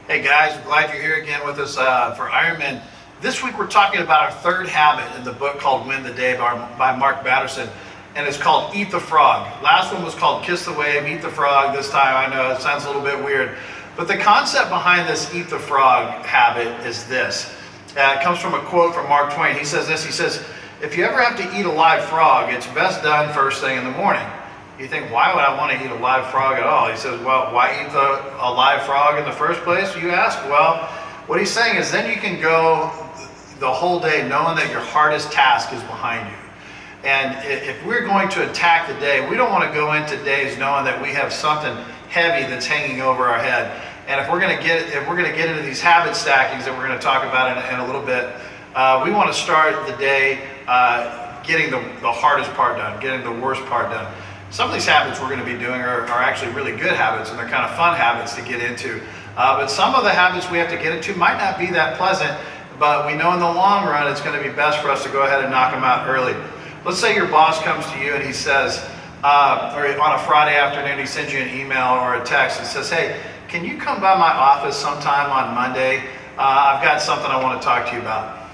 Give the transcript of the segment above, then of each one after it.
Hey guys, I'm glad you're here again with us for Ironman. This week we're talking about our third habit in the book called Win the Day by Mark Batterson, and it's called Eat the Frog. Last one was called Kiss the Wave, Eat the Frog. This time I know it sounds a little bit weird, but the concept behind this Eat the Frog habit is this. It comes from a quote from Mark Twain. He says this, he says, if you ever have to eat a live frog, it's best done first thing in the morning. You think, why would I want to eat a live frog at all? He says, well, why eat a live frog in the first place, you ask? Well, what he's saying is then you can go the whole day knowing that your hardest task is behind you. And if we're going to attack the day, we don't want to go into days knowing that we have something heavy that's hanging over our head. And if we're going to get into these habit stackings that we're going to talk about in a little bit, we want to start the day getting the hardest part done, getting the worst part done. Some of these habits we're going to be doing are actually really good habits, and they're kind of fun habits to get into. But some of the habits we have to get into might not be that pleasant, but we know in the long run it's going to be best for us to go ahead and knock them out early. Let's say your boss comes to you and he says, or on a Friday afternoon, he sends you an email or a text and says, hey, can you come by my office sometime on Monday? I've got something I want to talk to you about.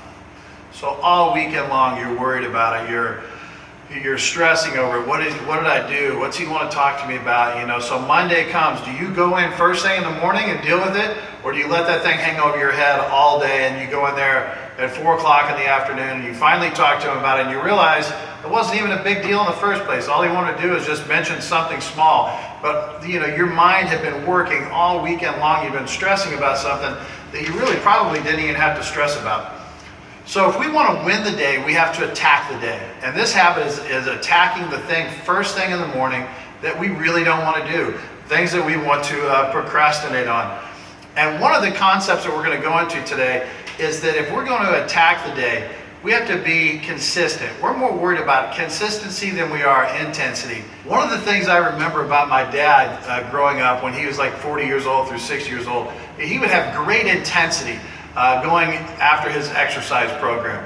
So all weekend long you're worried about it. You're stressing over it. What did I do? What's he want to talk to me about? So Monday comes. Do you go in first thing in the morning and deal with it? Or do you let that thing hang over your head all day and you go in there at 4 o'clock in the afternoon and you finally talk to him about it and you realize it wasn't even a big deal in the first place. All he wanted to do is just mention something small. But your mind had been working all weekend long. You've been stressing about something that you really probably didn't even have to stress about. So if we want to win the day, we have to attack the day. And this habit is attacking the thing first thing in the morning that we really don't want to do, things that we want to procrastinate on. And one of the concepts that we're going to go into today is that if we're going to attack the day, we have to be consistent. We're more worried about consistency than we are intensity. One of the things I remember about my dad growing up when he was like 40 years old through 6 years old, he would have great intensity going after his exercise program.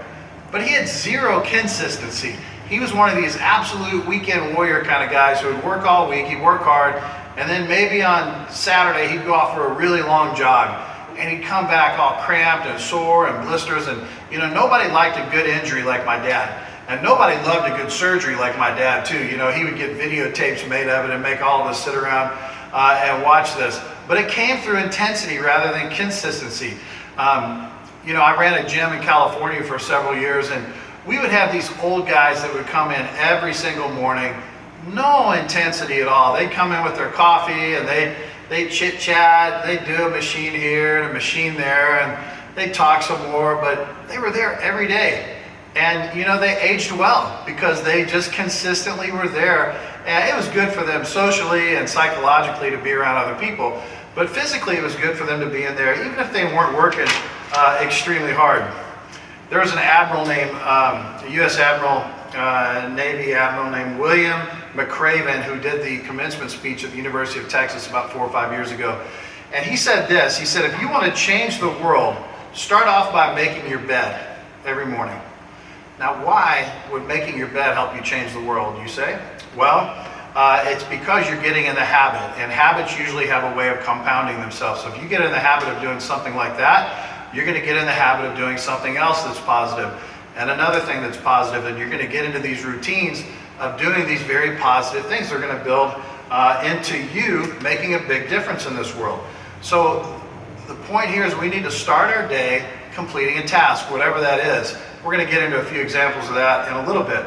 But he had zero consistency. He was one of these absolute weekend warrior kind of guys who would work all week, he'd work hard, and then maybe on Saturday he'd go off for a really long jog. And he'd come back all cramped and sore and blisters, and nobody liked a good injury like my dad. And nobody loved a good surgery like my dad too. He would get videotapes made of it and make all of us sit around and watch this. But it came through intensity rather than consistency. I ran a gym in California for several years, and we would have these old guys that would come in every single morning, no intensity at all. They'd come in with their coffee and they'd chit chat, they'd do a machine here and a machine there, and they'd talk some more, but they were there every day. And they aged well because they just consistently were there. And it was good for them socially and psychologically to be around other people. But physically, it was good for them to be in there, even if they weren't working extremely hard. There was an admiral named, a U.S. admiral, Navy admiral named William McRaven, who did the commencement speech at the University of Texas about 4 or 5 years ago. And he said this, he said, if you want to change the world, start off by making your bed every morning. Now, why would making your bed help you change the world, you say? Well, it's because you're getting in the habit, and habits usually have a way of compounding themselves. So if you get in the habit of doing something like that, you're going to get in the habit of doing something else that's positive, and another thing that's positive, and you're going to get into these routines of doing these very positive things. They're going to build into you making a big difference in this world. So the point here is we need to start our day completing a task, whatever that is. We're going to get into a few examples of that in a little bit.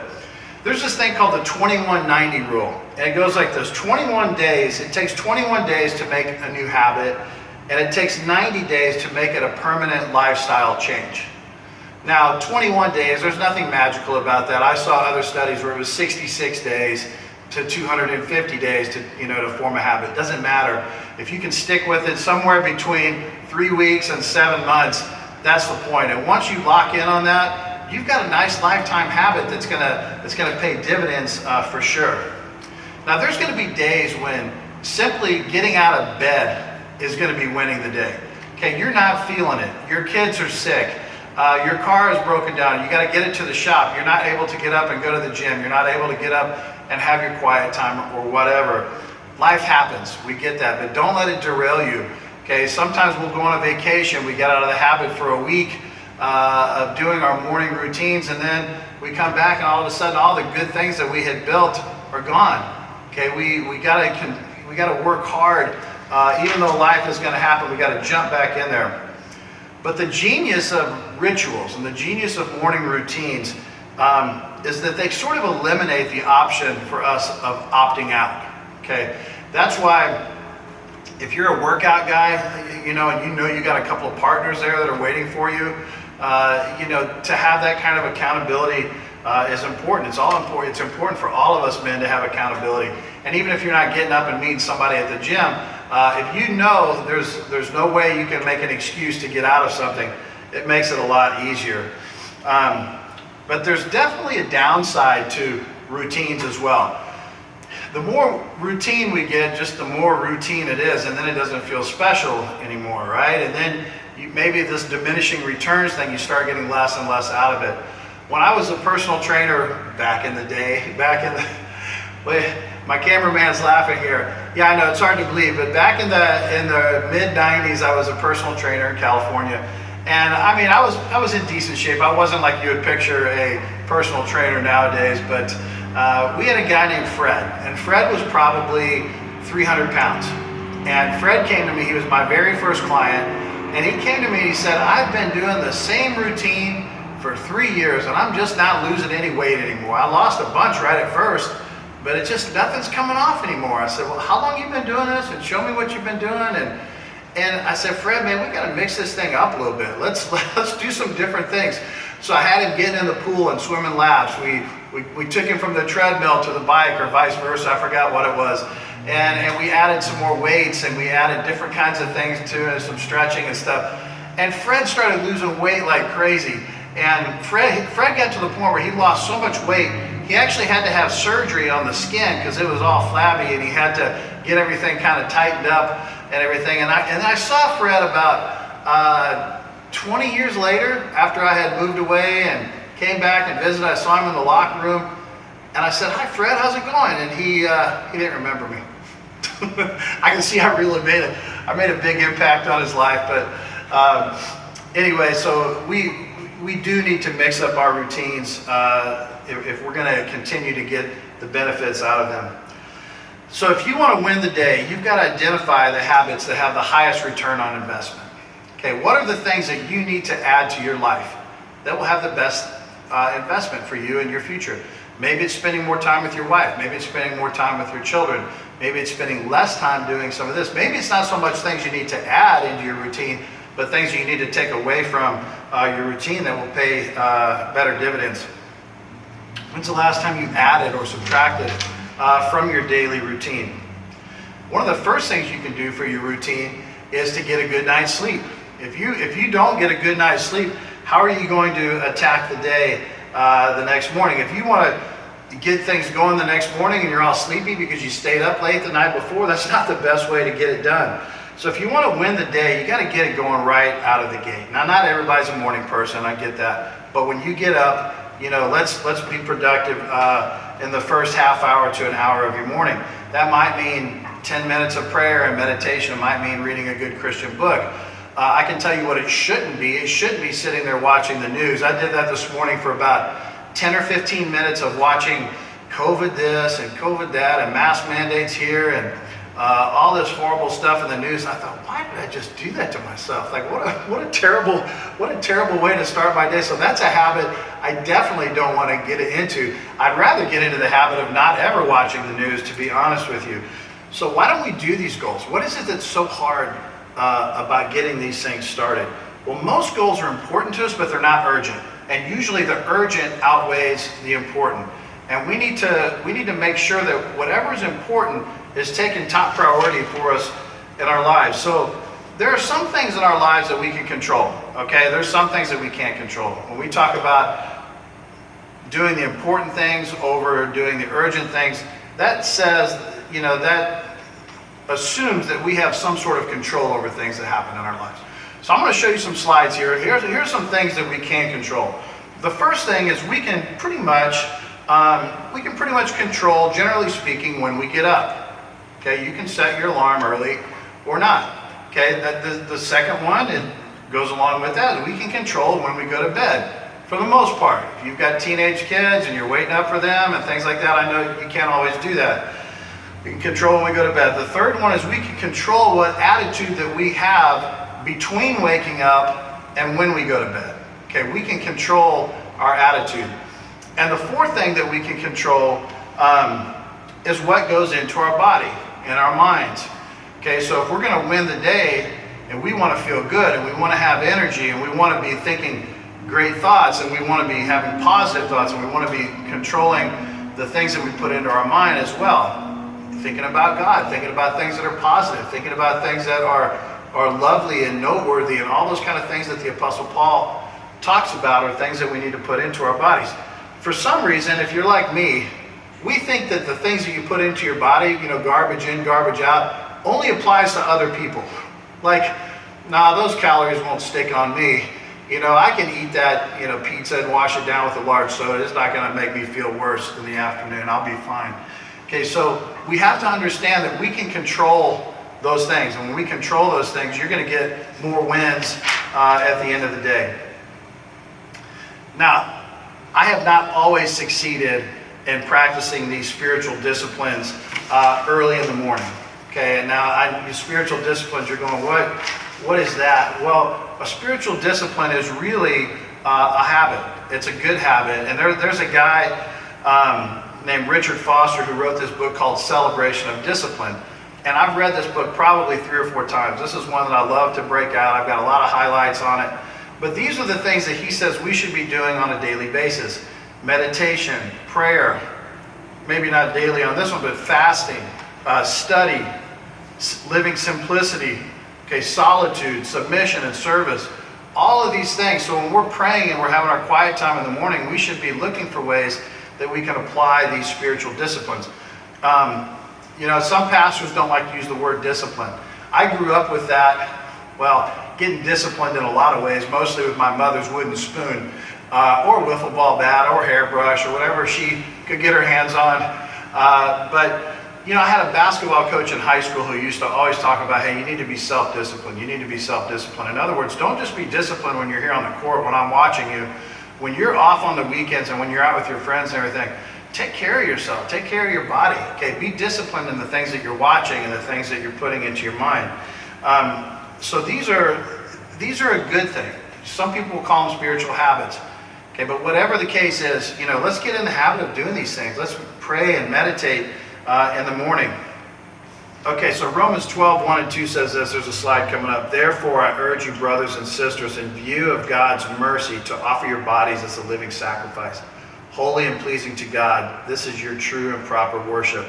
There's this thing called the 21-90 rule, and it goes like this. 21 days, it takes 21 days to make a new habit, and it takes 90 days to make it a permanent lifestyle change. Now, 21 days, there's nothing magical about that. I saw other studies where it was 66 days to 250 days to form a habit. It doesn't matter. If you can stick with it somewhere between 3 weeks and 7 months, that's the point. And once you lock in on that, you've got a nice lifetime habit that's gonna pay dividends for sure. Now, there's gonna be days when simply getting out of bed is gonna be winning the day. Okay, you're not feeling it. Your kids are sick. Your car is broken down. You got to get it to the shop. You're not able to get up and go to the gym. You're not able to get up and have your quiet time or whatever. Life happens. We get that, but don't let it derail you. Okay, sometimes we'll go on a vacation. We get out of the habit for a week of doing our morning routines, and then we come back and all of a sudden all the good things that we had built are gone. Okay, we gotta work hard. Even though life is going to happen, we got to jump back in there. But the genius of rituals and the genius of morning routines is that they sort of eliminate the option for us of opting out. Okay, that's why if you're a workout guy, and you got a couple of partners there that are waiting for you, to have that kind of accountability is important. It's all important. It's important for all of us men to have accountability. And even if you're not getting up and meeting somebody at the gym, if you know there's no way you can make an excuse to get out of something, it makes it a lot easier. But there's definitely a downside to routines as well. The more routine we get, just the more routine it is, and then it doesn't feel special anymore, right? And then maybe this diminishing returns thing, you start getting less and less out of it. When I was a personal trainer back in the day, my cameraman's laughing here. Yeah, I know, it's hard to believe, but back in the mid-90s, I was a personal trainer in California. And I mean, I was in decent shape. I wasn't like you would picture a personal trainer nowadays, but we had a guy named Fred, and Fred was probably 300 pounds. And Fred came to me, he was my very first client, and he came to me and he said, I've been doing the same routine for 3 years, and I'm just not losing any weight anymore. I lost a bunch right at first, but it's just nothing's coming off anymore. I said, well, how long you been doing this? And show me what you've been doing. And I said, Fred, man, we got to mix this thing up a little bit. Let's do some different things. So I had him get in the pool and swimming laps. We took him from the treadmill to the bike, or vice versa. I forgot what it was. And we added some more weights, and we added different kinds of things to it, some stretching and stuff. And Fred started losing weight like crazy. And Fred got to the point where he lost so much weight, he actually had to have surgery on the skin because it was all flabby, and he had to get everything kind of tightened up and everything. And I saw Fred about 20 years later, after I had moved away and came back and visited. I saw him in the locker room, and I said, hi Fred, how's it going? And he didn't remember me. I can see I really made a big impact on his life. But anyway, so we do need to mix up our routines if we're going to continue to get the benefits out of them. So if you want to win the day, you've got to identify the habits that have the highest return on investment. Okay, what are the things that you need to add to your life that will have the best investment for you in your future? Maybe it's spending more time with your wife. Maybe it's spending more time with your children. Maybe it's spending less time doing some of this. Maybe it's not so much things you need to add into your routine, but things you need to take away from your routine that will pay better dividends. When's the last time you added or subtracted from your daily routine? One of the first things you can do for your routine is to get a good night's sleep. If you don't get a good night's sleep, how are you going to attack the day the next morning? If you want to get things going the next morning and you're all sleepy because you stayed up late the night before, that's not the best way to get it done. So if you want to win the day, you got to get it going right out of the gate. Now, not everybody's a morning person, I get that. But when you get up, let's be productive in the first half hour to an hour of your morning. That might mean 10 minutes of prayer and meditation. It might mean reading a good Christian book. I can tell you what it shouldn't be. It shouldn't be sitting there watching the news. I did that this morning for about 10 or 15 minutes of watching COVID this and COVID that and mask mandates here and all this horrible stuff in the news. And I thought, why did I just do that to myself? Like, what a terrible way to start my day. So that's a habit I definitely don't want to get into. I'd rather get into the habit of not ever watching the news, to be honest with you. So why don't we do these goals? What is it that's so hard about getting these things started? Well, most goals are important to us, but they're not urgent. And usually the urgent outweighs the important. And we need to make sure that whatever is important is taking top priority for us in our lives. So there are some things in our lives that we can control, okay? There's some things that we can't control. When we talk about doing the important things over doing the urgent things, that says, that assumes that we have some sort of control over things that happen in our lives. So I'm going to show you some slides here. Here's some things that we can control. The first thing is we can pretty much control, generally speaking, when we get up. Okay, you can set your alarm early or not. Okay, the second one, it goes along with that. We can control when we go to bed, for the most part. If you've got teenage kids and you're waiting up for them and things like that, I know you can't always do that. We can control when we go to bed. The third one is we can control what attitude that we have between waking up and when we go to bed. Okay, we can control our attitude. And the fourth thing that we can control is what goes into our body and our minds. Okay, so if we're going to win the day and we want to feel good and we want to have energy and we want to be thinking great thoughts and we want to be having positive thoughts and we want to be controlling the things that we put into our mind as well. Thinking about God, thinking about things that are positive, thinking about things that are lovely and noteworthy, and all those kind of things that the Apostle Paul talks about are things that we need to put into our bodies. For some reason, if you're like me, we think that the things that you put into your body, garbage in, garbage out, only applies to other people. Like, nah, those calories won't stick on me. I can eat that, pizza and wash it down with a large soda. It's not going to make me feel worse in the afternoon. I'll be fine. Okay, so we have to understand that we can control those things. And when we control those things, you're going to get more wins at the end of the day. Now, I have not always succeeded in practicing these spiritual disciplines early in the morning. Okay, and now spiritual disciplines, you're going, what is that? Well, a spiritual discipline is really a habit. It's a good habit. And there's a guy named Richard Foster who wrote this book called Celebration of Discipline. And I've read this book probably 3 or 4 times. This is one that I love to break out. I've got a lot of highlights on it. But these are the things that he says we should be doing on a daily basis. Meditation, prayer, maybe not daily on this one, but fasting, study, living simplicity, okay, solitude, submission, and service. All of these things. So when we're praying and we're having our quiet time in the morning, we should be looking for ways that we can apply these spiritual disciplines. Some pastors don't like to use the word discipline. I grew up with that, getting disciplined in a lot of ways, mostly with my mother's wooden spoon, or wiffle ball bat, or hairbrush, or whatever she could get her hands on. But I had a basketball coach in high school who used to always talk about, hey, you need to be self-disciplined. You need to be self-disciplined. In other words, don't just be disciplined when you're here on the court, when I'm watching you. When you're off on the weekends and when you're out with your friends and everything, take care of yourself. Take care of your body. Okay, be disciplined in the things that you're watching and the things that you're putting into your mind. So these are a good thing. Some people will call them spiritual habits. Okay, but whatever the case is, let's get in the habit of doing these things. Let's pray and meditate in the morning. Okay, so Romans 12:1-2 says this. There's a slide coming up. Therefore, I urge you, brothers and sisters, in view of God's mercy, to offer your bodies as a living sacrifice, holy and pleasing to God. This is your true and proper worship.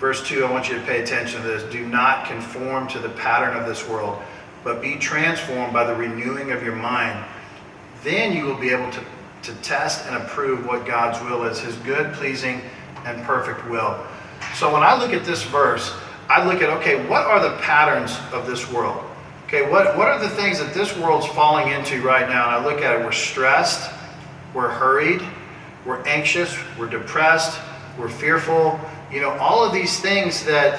Verse 2, I want you to pay attention to this. Do not conform to the pattern of this world, but be transformed by the renewing of your mind. Then you will be able to test and approve what God's will is, his good, pleasing, and perfect will. So when I look at this verse, I look at, okay, what are the patterns of this world? Okay, what are the things that this world's falling into right now? And I look at it, we're stressed, we're hurried, we're anxious, we're depressed, we're fearful. All of these things that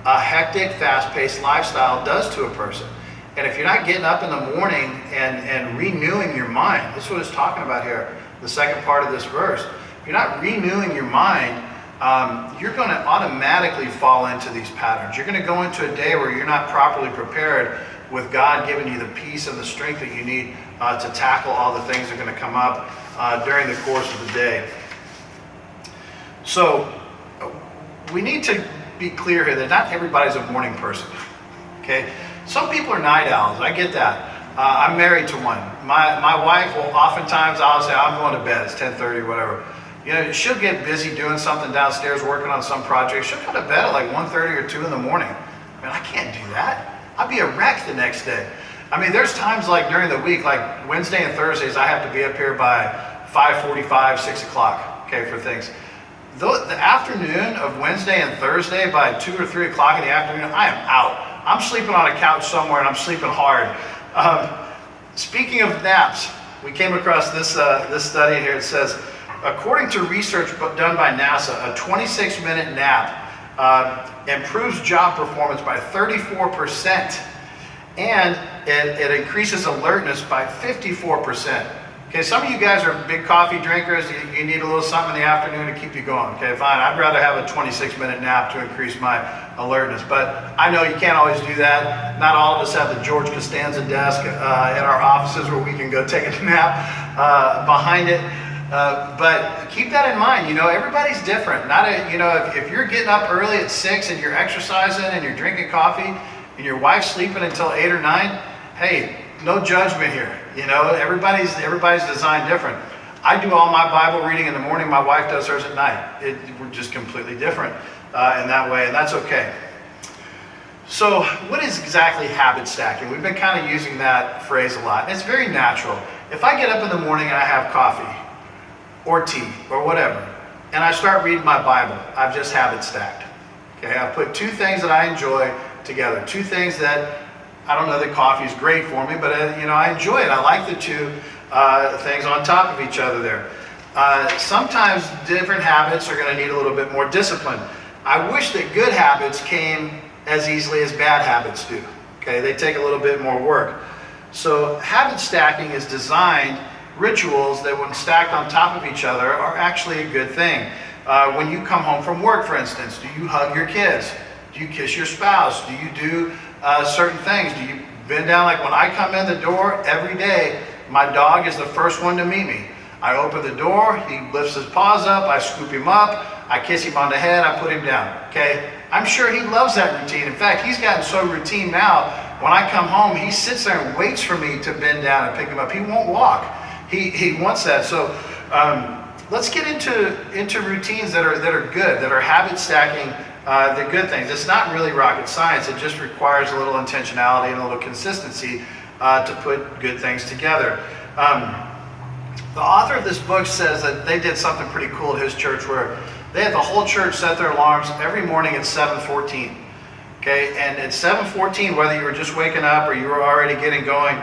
a hectic, fast-paced lifestyle does to a person. And if you're not getting up in the morning and renewing your mind, that's what it's talking about here, the second part of this verse. If you're not renewing your mind, you're going to automatically fall into these patterns. You're going to go into a day where you're not properly prepared with God giving you the peace and the strength that you need to tackle all the things that are going to come up during the course of the day. So we need to be clear here that not everybody's a morning person. Okay, some people are night owls. I get that. I'm married to one. My wife will oftentimes, I'll say, I'm going to bed. It's 10:30 or whatever. She'll get busy doing something downstairs, working on some project. She'll go to bed at like 1:30 or 2 in the morning. I can't do that. I'll be a wreck the next day. There's times like during the week, like Wednesday and Thursdays, I have to be up here by 5:45, 6 o'clock, okay, for things. The afternoon of Wednesday and Thursday by 2 or 3 o'clock in the afternoon, I am out. I'm sleeping on a couch somewhere and I'm sleeping hard. Speaking of naps, we came across this study here. It says, according to research done by NASA, a 26-minute nap improves job performance by 34%. and it increases alertness by 54%. Okay, some of you guys are big coffee drinkers. You need a little something in the afternoon to keep you going. Okay, fine. I'd rather have a 26-minute nap to increase my alertness. But I know you can't always do that. Not all of us have the George Costanza desk in our offices where we can go take a nap behind it. But keep that in mind. Everybody's different. If you're getting up early at 6 and you're exercising and you're drinking coffee and your wife's sleeping until 8 or 9, hey, no judgment here. Everybody's designed different. I do all my Bible reading in the morning. My wife does hers at night. We're just completely different in that way, and that's okay. So what is exactly habit stacking? We've been kind of using that phrase a lot. And it's very natural. If I get up in the morning and I have coffee or tea or whatever, and I start reading my Bible, I've just habit stacked. Okay, I've put two things that I enjoy together. Two things that, I don't know that coffee is great for me, but I enjoy it. I like the two things on top of each other there. Sometimes different habits are going to need a little bit more discipline. I wish that good habits came as easily as bad habits do. Okay, they take a little bit more work. So habit stacking is designed rituals that when stacked on top of each other are actually a good thing. When you come home from work, for instance, do you hug your kids? Do you kiss your spouse? Do you do certain things? Do you bend down? Like when I come in the door every day, my dog is the first one to meet me. I open the door, he lifts his paws up, I scoop him up, I kiss him on the head, I put him down. Okay, I'm sure he loves that routine. In fact, he's gotten so routine now, when I come home, he sits there and waits for me to bend down and pick him up. He won't walk. He wants that. So let's get into routines that are good, that are habit stacking. The good things. It's not really rocket science. It just requires a little intentionality and a little consistency to put good things together. The author of this book says that they did something pretty cool at his church where they had the whole church set their alarms every morning at 7:14. Okay, and at 7:14, whether you were just waking up or you were already getting going,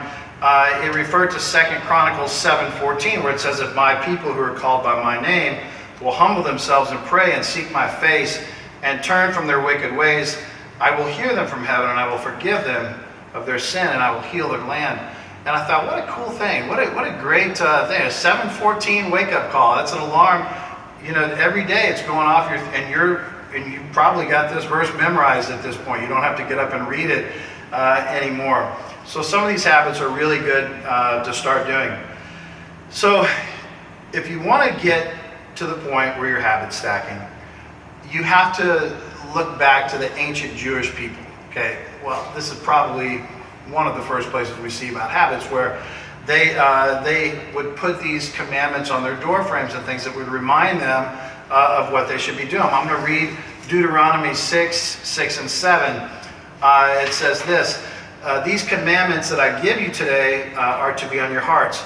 it referred to 2 Chronicles 7:14, where it says, "If my people who are called by my name will humble themselves and pray and seek my face and turn from their wicked ways, I will hear them from heaven and I will forgive them of their sin and I will heal their land." And I thought, what a cool thing. What a great thing. A 7:14 wake-up call. That's an alarm. Every day it's going off, and you probably got this verse memorized at this point. You don't have to get up and read it anymore. So some of these habits are really good to start doing. So if you want to get to the point where you're habit stacking, you have to look back to the ancient Jewish people. Okay, well, this is probably one of the first places we see about habits where they would put these commandments on their door frames and things that would remind them of what they should be doing. I'm going to read Deuteronomy 6 and 7. It says this, "These commandments that I give you today are to be on your hearts.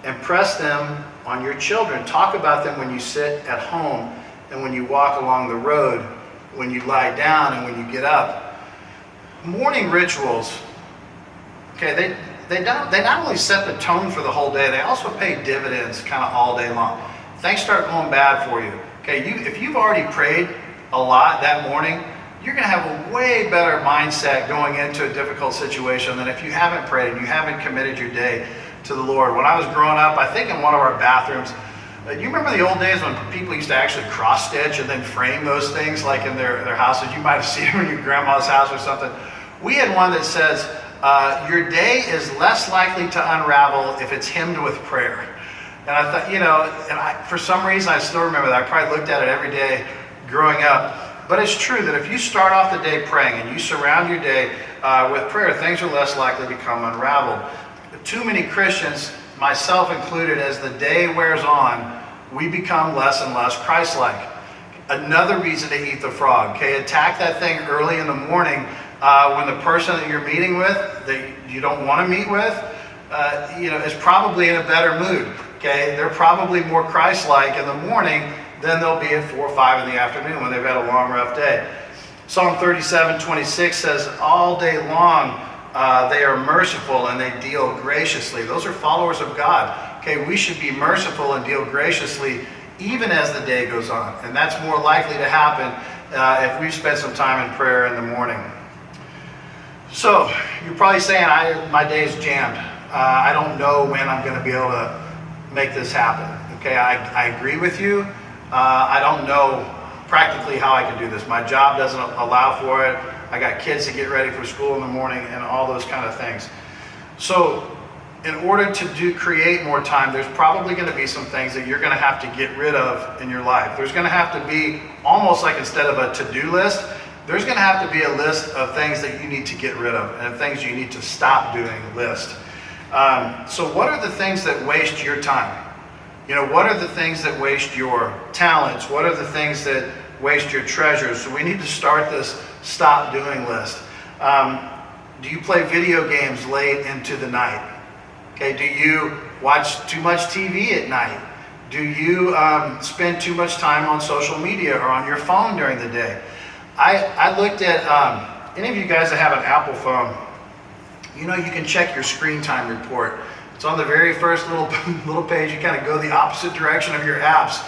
Impress them on your children. Talk about them when you sit at home and when you walk along the road, when you lie down and when you get up." Morning rituals, okay, they not only set the tone for the whole day, they also pay dividends kind of all day long. Things start going bad for you. Okay, if you've already prayed a lot that morning, you're going to have a way better mindset going into a difficult situation than if you haven't prayed and you haven't committed your day to the Lord. When I was growing up, I think in one of our bathrooms, you remember the old days when people used to actually cross stitch and then frame those things like in their houses? You might have seen them in your grandma's house or something. We had one that says, your day is less likely to unravel if it's hemmed with prayer. And I thought, for some reason I still remember that. I probably looked at it every day growing up. But it's true that if you start off the day praying and you surround your day with prayer, things are less likely to become unraveled. Too many Christians, myself included, as the day wears on, we become less and less Christ-like. Another reason to eat the frog. Okay, attack that thing early in the morning when the person that you're meeting with, that you don't want to meet with, is probably in a better mood. Okay, they're probably more Christ-like in the morning than they'll be at 4 or 5 in the afternoon when they've had a long, rough day. Psalm 37:26 says, "All day long they are merciful and they deal graciously." Those are followers of God. Okay, we should be merciful and deal graciously even as the day goes on. And that's more likely to happen if we've spent some time in prayer in the morning. So you're probably saying, my day's jammed. I don't know when I'm going to be able to make this happen. Okay, I agree with you. I don't know practically how I can do this. My job doesn't allow for it. I got kids to get ready for school in the morning and all those kind of things. So in order to create more time, there's probably going to be some things that you're going to have to get rid of in your life. There's going to have to be almost like, instead of a to-do list, there's going to have to be a list of things that you need to get rid of and things you need to stop doing list. So what are the things that waste your time? You know, what are the things that waste your talents? What are the things that waste your treasures? So we need to start this stop doing list. Do you play video games late into the night? Okay, do you watch too much TV at night? Do you spend too much time on social media or on your phone during the day? I looked at, any of you guys that have an Apple phone, you know, you can check your screen time report. It's on the very first little page. You kind of go the opposite direction of your apps,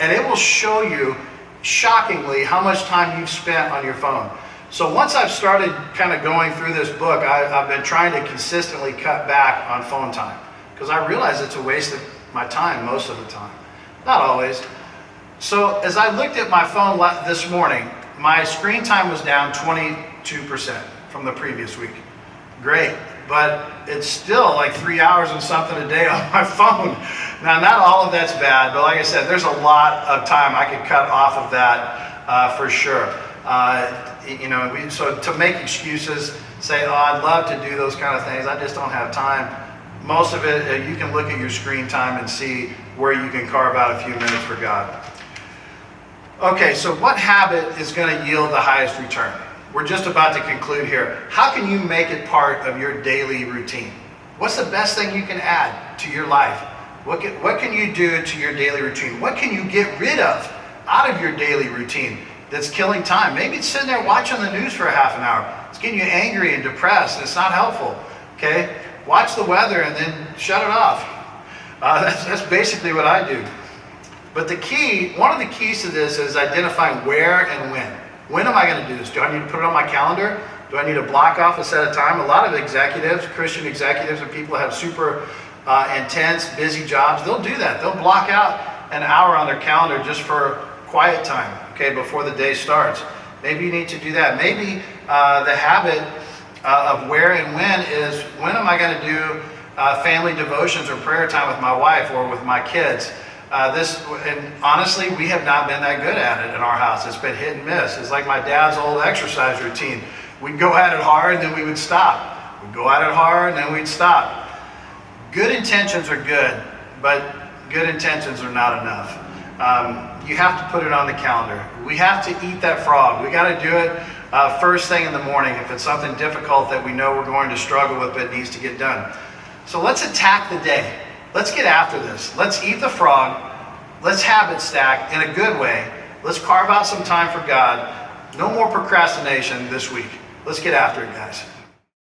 and it will show you, shockingly, how much time you've spent on your phone. So once I've started kind of going through this book, I've been trying to consistently cut back on phone time, because I realize it's a waste of my time most of the time. Not always. So as I looked at my phone this morning, my screen time was down 22% from the previous week. Great, but it's still like 3 hours and something a day on my phone. Now, not all of that's bad, but like I said, there's a lot of time I could cut off of that for sure. You know, so to make excuses, say, oh, I'd love to do those kind of things, I just don't have time. Most of it, you can look at your screen time and see where you can carve out a few minutes for God. Okay, so what habit is going to yield the highest return? We're just about to conclude here. How can you make it part of your daily routine? What's the best thing you can add to your life? What can you do to your daily routine? What can you get rid of out of your daily routine that's killing time? Maybe it's sitting there watching the news for a half an hour. It's getting you angry and depressed, and it's not helpful. Okay? Watch the weather and then shut it off. That's basically what I do. But one of the keys to this is identifying where and when. When am I going to do this? Do I need to put it on my calendar? Do I need to block off a set of time? A lot of executives, Christian executives, and people that have super intense, busy jobs, they'll do that. They'll block out an hour on their calendar just for quiet time, okay, before the day starts. Maybe you need to do that. Maybe the habit of where and when is, when am I going to do family devotions or prayer time with my wife or with my kids? And honestly, we have not been that good at it in our house. It's been hit and miss. It's like my dad's old exercise routine. We'd go at it hard, and then we would stop. We'd go at it hard, and then we'd stop. Good intentions are good, but good intentions are not enough. You have to put it on the calendar. We have to eat that frog. We got to do it first thing in the morning if it's something difficult that we know we're going to struggle with, but it needs to get done. So let's attack the day. Let's get after this. Let's eat the frog. Let's habit stack in a good way. Let's carve out some time for God. No more procrastination this week. Let's get after it, guys.